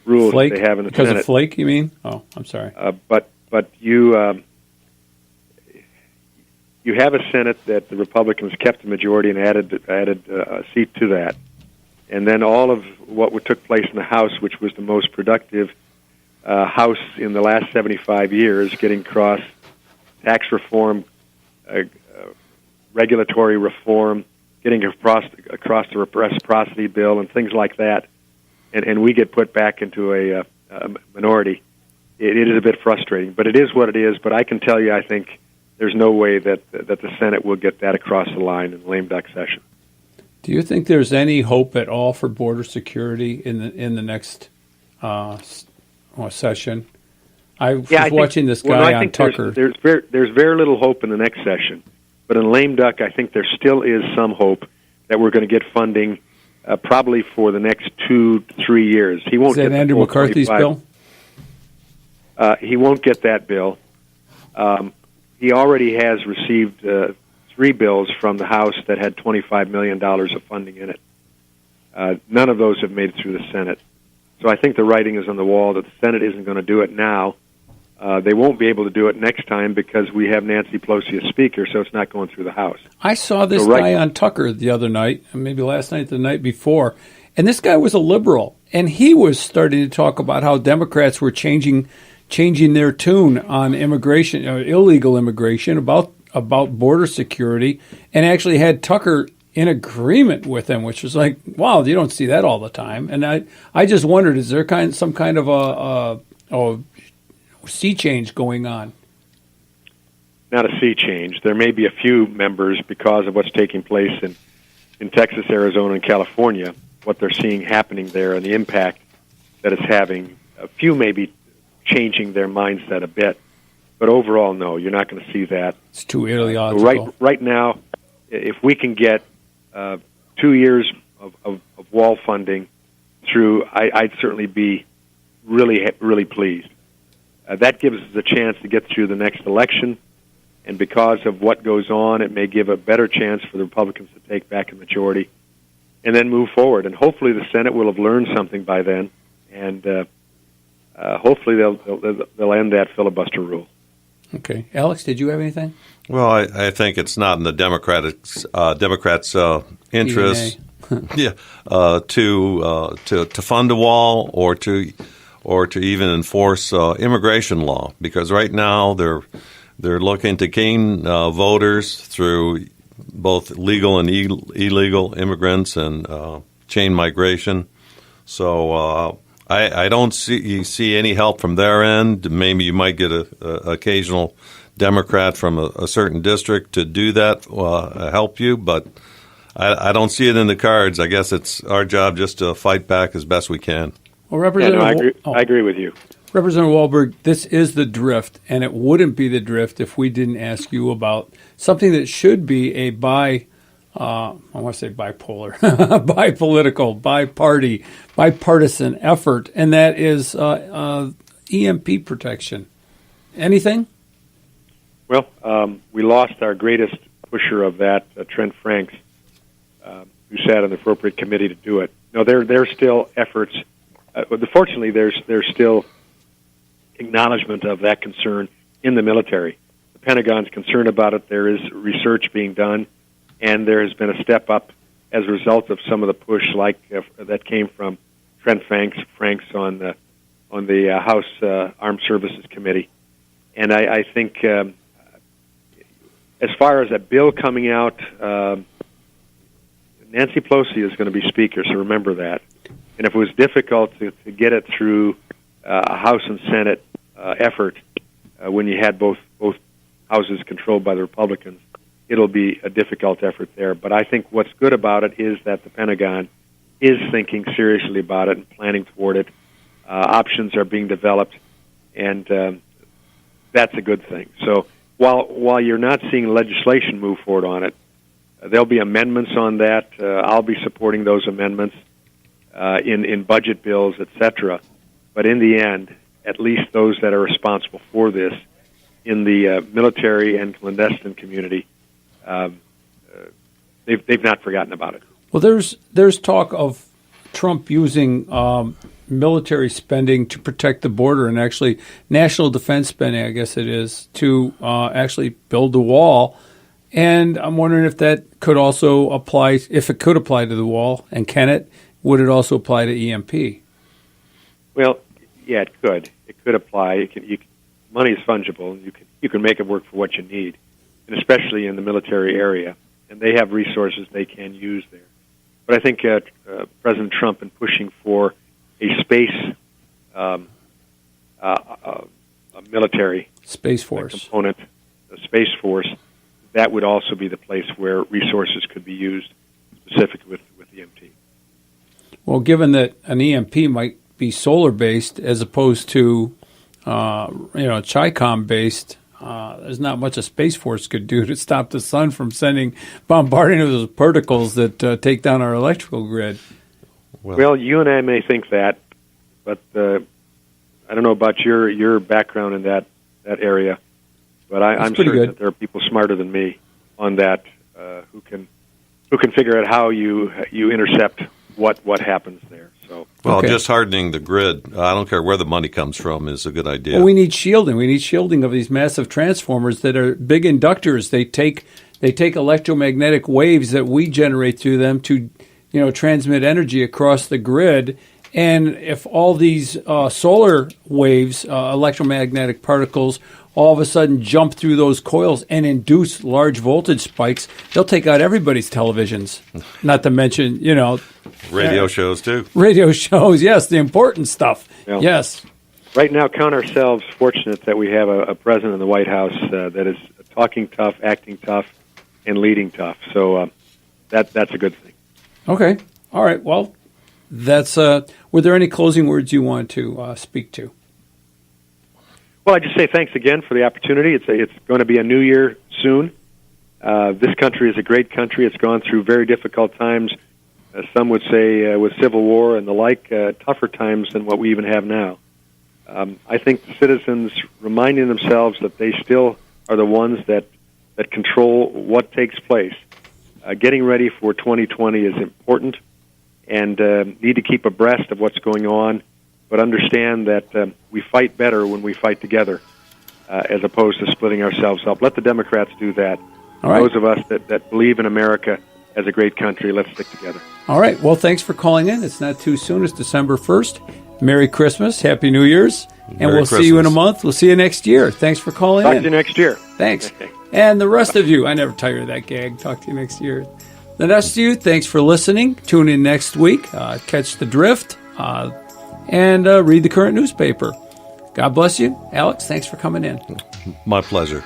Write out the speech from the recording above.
rules Flake? they have in the because Senate. Of Flake, you mean? Oh, I'm sorry. But you have a Senate that the Republicans kept the majority and added a seat to that. And then all of what took place in the House, which was the most productive House in the last 75 years, getting across tax reform, regulatory reform, getting across the reciprocity bill and things like that, and we get put back into a minority. It is a bit frustrating, but it is what it is. But I can tell you, I think there's no way that the Senate will get that across the line in the lame duck session. Do you think there's any hope at all for border security in the next session? I was watching this guy on Tucker. There's very little hope in the next session, but in lame duck, I think there still is some hope that we're going to get funding probably for the next 2 to 3 years. He won't. Is that get Andrew McCarthy's bill? He won't get that bill. He already has received 3 bills from the House that had $25 million of funding in it. None of those have made it through the Senate. So I think the writing is on the wall that the Senate isn't going to do it now. They won't be able to do it next time because we have Nancy Pelosi as Speaker, so it's not going through the House. I saw this guy on Tucker the other night, maybe last night, the night before, and this guy was a liberal, and he was starting to talk about how Democrats were changing their tune on immigration, illegal immigration, about border security, and actually had Tucker in agreement with him, which was like, wow, you don't see that all the time. And I just wondered, is there some kind of a sea change going on? Not a sea change. There may be a few members, because of what's taking place in Texas, Arizona, and California, what they're seeing happening there and the impact that it's having. A few may be changing their mindset a bit, but overall, no, you're not going to see that. It's too ideological. Right now, if we can get 2 years of wall funding through, I'd certainly be really pleased. That gives us a chance to get through the next election, and because of what goes on, it may give a better chance for the Republicans to take back a majority and then move forward. And hopefully the Senate will have learned something by then, and hopefully they'll end that filibuster rule. Okay. Alex, did you have anything? Well, I think it's not in the Democrats' interest to fund a wall or to even enforce immigration law, because right now they're looking to gain voters through both legal and illegal immigrants and chain migration. So I don't see any help from their end. Maybe you might get a occasional Democrat from a certain district to do that, help you, but I don't see it in the cards. I guess it's our job just to fight back as best we can. Well, Representative, I agree with you. Representative Walberg, this is the drift, and it wouldn't be the drift if we didn't ask you about something that should be a bipolar, bipolitical, bi-party, bipartisan effort, and that is EMP protection. Anything? Well, we lost our greatest pusher of that, Trent Franks, who sat on the appropriate committee to do it. No, there are still efforts. Fortunately, there's still acknowledgement of that concern in the military. The Pentagon's concerned about it. There is research being done, and there has been a step up as a result of some of the push, like that came from Trent Franks on the House Armed Services Committee. And I think as far as a bill coming out, Nancy Pelosi is going to be Speaker, so remember that. And if it was difficult to get it through a House and Senate effort when you had both houses controlled by the Republicans, it'll be a difficult effort there. But I think what's good about it is that the Pentagon is thinking seriously about it and planning toward it. Options are being developed, and that's a good thing. So while you're not seeing legislation move forward on it, there'll be amendments on that. I'll be supporting those amendments in budget bills, etc. But in the end, at least those that are responsible for this in the military and clandestine community, they've not forgotten about it. Well, there's talk of Trump using military spending to protect the border, and actually national defense spending, I guess it is, to actually build the wall. And I'm wondering if that could also apply, if it could apply to the wall, and can it? Would it also apply to EMP? Well, yeah, it could. It could apply. Money is fungible. You can make it work for what you need, and especially in the military area. And they have resources they can use there. But I think President Trump, in pushing for a space a military Space Force component, a Space Force, that would also be the place where resources could be used, specifically with EMT. Well, given that an EMP might be solar-based as opposed to, Chi-Com-based, there's not much a Space Force could do to stop the sun from bombarding those particles that take down our electrical grid. Well, you and I may think that, but I don't know about your background in that area, but I'm certain that there are people smarter than me on that who can figure out how you intercept what happens there. So, just hardening the grid, I don't care where the money comes from, is a good idea. Well, we need shielding. We need shielding of these massive transformers that are big inductors. They take electromagnetic waves that we generate through them to, transmit energy across the grid. And if all these solar waves, electromagnetic particles, all of a sudden jump through those coils and induce large voltage spikes, they'll take out everybody's televisions. Not to mention, radio shows too. Radio shows, yes, the important stuff. Yeah. Yes. Right now, count ourselves fortunate that we have a president in the White House that is talking tough, acting tough, and leading tough. So that's a good thing. Okay. All right. Well, that's. Were there any closing words you want to speak to? Well, I just say thanks again for the opportunity. It's going to be a new year soon. This country is a great country. It's gone through very difficult times. Some would say with civil war and the like, tougher times than what we even have now. I think the citizens reminding themselves that they still are the ones that control what takes place. Getting ready for 2020 is important, and need to keep abreast of what's going on, but understand that we fight better when we fight together, as opposed to splitting ourselves up. Let the Democrats do that. All right. Those of us that believe in America as a great country, let's stick together. All right. Well, thanks for calling in. It's not too soon. It's December 1st. Merry Christmas. Happy New Year's. And we'll see you in a month. We'll see you next year. Thanks for calling in. Talk to you next year. Thanks. And the rest of you, I never tire of that gag. Talk to you next year. The rest of you, thanks for listening. Tune in next week. Catch the drift. And read the current newspaper. God bless you. Alex, thanks for coming in. My pleasure.